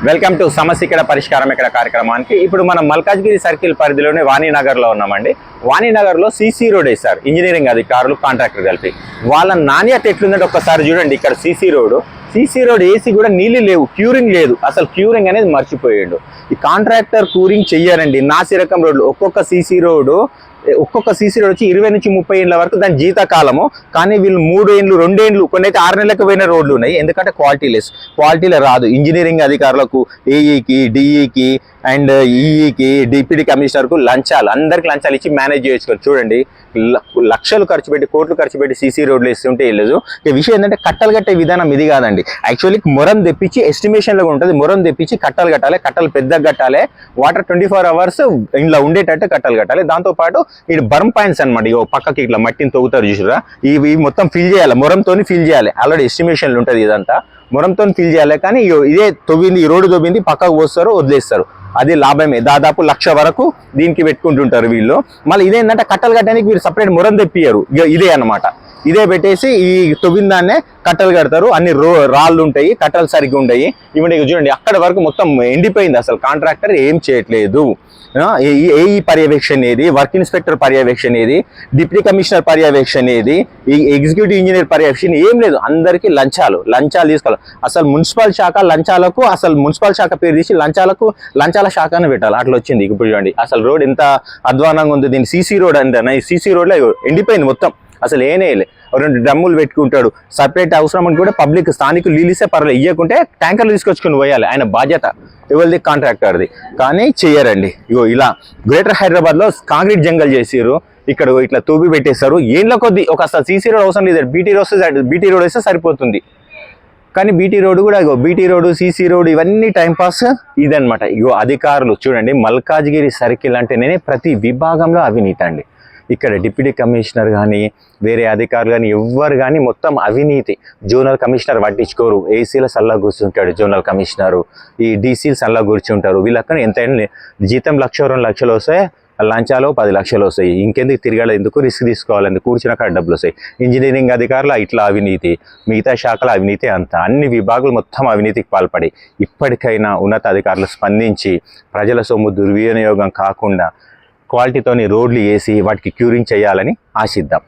Welcome to సమస్య ఇక్కడ పరిష్కారం ఇక్కడ కార్యక్రమానికి. ఇప్పుడు మనం మల్కాజ్గిరి సర్కిల్ పరిధిలోని వాణినగర్లో ఉన్నామండి. వాణినగర్లో సీసీ రోడ్ వేశారు ఇంజనీరింగ్ అధికారులు కాంట్రాక్టర్ కలిపి. వాళ్ళ నాణ్యత ఎట్లుందంటే ఒక్కసారి చూడండి. ఇక్కడ సీసీ రోడ్ ఏసీ కూడా నీళ్ళు లేవు, క్యూరింగ్ లేదు, అసలు క్యూరింగ్ అనేది మర్చిపోయాడు. ఈ కాంట్రాక్టర్ క్యూరింగ్ చెయ్యారండి. నాసిరకం రోడ్లు ఒక్కొక్క సీసీ రోడ్ వచ్చి 20 నుంచి 30 ఏళ్ళ వరకు దాని జీతకాలము. కానీ వీళ్ళు 3 ఏళ్ళు 2 ఏళ్ళు కొన్ని అయితే 6 నెలలకు పోయిన రోడ్లు ఉన్నాయి. ఎందుకంటే క్వాలిటీలో రాదు. ఇంజనీరింగ్ అధికారులకు, ఏఈకి, డిఈకి అండ్ ఈఈకి, డిప్యూటీ కమిషనర్కు అందరికి లంచాలు ఇచ్చి మేనేజ్ చేసుకోవాలి. చూడండి, లక్షలు ఖర్చు పెట్టి, కోట్లు ఖర్చు పెట్టి సీసీ రోడ్లు వేస్తుంటే వెళ్ళదు. ఈ విషయం ఏంటంటే కట్టలు కట్టే విధానం ఇది కాదండి. యాక్చువల్లీ మొరం తెప్పించి ఎస్టిమేషన్లో ఉంటుంది. మొరం తెప్పించి కట్టలు కట్టాలి, కట్టలు పెద్దగా కట్టాలి, వాటర్ 24 hours ఇంట్లో ఉండేటట్టు కట్టలు కట్టాలి. దాంతోపాటు ఇది బర్మ్ పాయింట్స్ అనమాట. ఇగో పక్కకి ఇట్లా మట్టిని తవ్వుతారు చూసారా, ఇవి మొత్తం ఫిల్ చేయాలి, మొరంతో ఫిల్ చేయాలి. ఆల్రెడీ ఎస్టిమేషన్లు ఉంటుంది ఇదంతా, మొరంతో ఫిల్ చేయాలి. కానీ ఇదే తవ్వింది, ఈ రోడ్డు తవ్వింది పక్కకు పోస్తారు, వదిలేస్తారు. అది లాభమే. దాదాపు 1,00,000 వరకు దీనికి పెట్టుకుంటుంటారు వీళ్ళు. మళ్ళీ ఇదేంటంటే కట్టలు కట్టడానికి వీళ్ళు సపరేట్ మొరం తెప్పియ్యారు. ఇదే అనమాట, ఇదే పెట్టేసి ఈ తవ్విన దాన్నే కట్టలు కడతారు. అన్ని రాళ్ళు ఉంటాయి, కట్టలు సరిగ్గా ఉంటాయి. ఇవి చూడండి, అక్కడ వరకు మొత్తం ఎండిపోయింది. అసలు కాంట్రాక్టర్ ఏం చేయట్లేదు. ఏఈ పర్యవేక్షణ ఏది, వర్క్ ఇన్స్పెక్టర్ పర్యవేక్షణ ఏది, డిప్యూటీ కమిషనర్ పర్యవేక్షణ ఏది, ఈ ఎగ్జిక్యూటివ్ ఇంజనీర్ పర్యవేక్షణ ఏం లేదు. అందరికీ లంచాలు తీసుకోవాలి. అసలు మున్సిపల్ శాఖ లంచాలకు, అసలు మున్సిపల్ శాఖ పేరు తీసి లంచాల శాఖను పెట్టాలి. అట్లా వచ్చింది. ఇప్పుడు చూడండి అసలు రోడ్ ఎంత అధ్వానంగా ఉంది. దీన్ని సీసీ రోడ్ అంటే ఈ సీసీ రోడ్లో ఎండిపోయింది మొత్తం. అసలు ఏనేలే 2 డ్రమ్ములు పెట్టుకుంటాడు. సపరేట్ అవసరం అని కూడా పబ్లిక్ స్థానికులు నీళ్ళిస్తే పర్లేదు, ఇవ్వకుంటే ట్యాంకర్లు తీసుకొచ్చుకుని పోయాలి. ఆయన బాధ్యత ఎవరిది? కాంట్రాక్టర్ది. కానీ చెయ్యరండి. ఇగో ఇలా గ్రేటర్ హైదరాబాద్లో కాంక్రీట్ జంగల్ చేసారు. ఇక్కడ ఇట్లా తూబి పెట్టేస్తారు. ఏళ్ళ కొద్దీ ఒక అసలు సీసీ రోడ్ అవసరం లేదు, బీటీ రోడ్ వేస్తే సరిపోతుంది. కానీ బీటీ రోడ్ కూడా బీటీ రోడ్, సీసీ రోడ్ ఇవన్నీ టైంపాస్ ఇదనమాట. ఇగో అధికారులు చూడండి, మల్కాజ్గిరి సర్కిల్ అంటేనే ప్రతి విభాగంలో అవినీతి అండి. ఇక్కడ డిప్యూటీ కమిషనర్ కానీ, వేరే అధికారులు కానీ, ఎవ్వరు కానీ మొత్తం అవినీతి. జోనల్ కమిషనర్ పట్టించుకోరు, ఏసీల సల్లా కూర్చుంటాడు జోనల్ కమిషనరు, ఈ డీసీలు సల్లా కూర్చుంటారు. వీళ్ళక్కడ ఎంత జీతం 1,00,000 2 లక్షలు వస్తాయి, లంచాలు 10 లక్షలు వస్తాయి. ఇంకెందుకు తిరగాలి, ఎందుకు రిస్క్ తీసుకోవాలని కూర్చున్న కాడ డబ్బులు వస్తాయి. ఇంజనీరింగ్ అధికారులు ఇట్లా అవినీతి, మిగతా శాఖల అవినీతి అంతా. అన్ని విభాగాలు మొత్తం అవినీతికి పాల్పడి ఇప్పటికైనా ఉన్నత అధికారులు స్పందించి ప్రజల సొమ్ము దుర్వినియోగం కాకుండా క్వాలిటీతోని రోడ్లు వేసి వాటికి క్యూరింగ్ చేయాలని ఆశిద్దాం.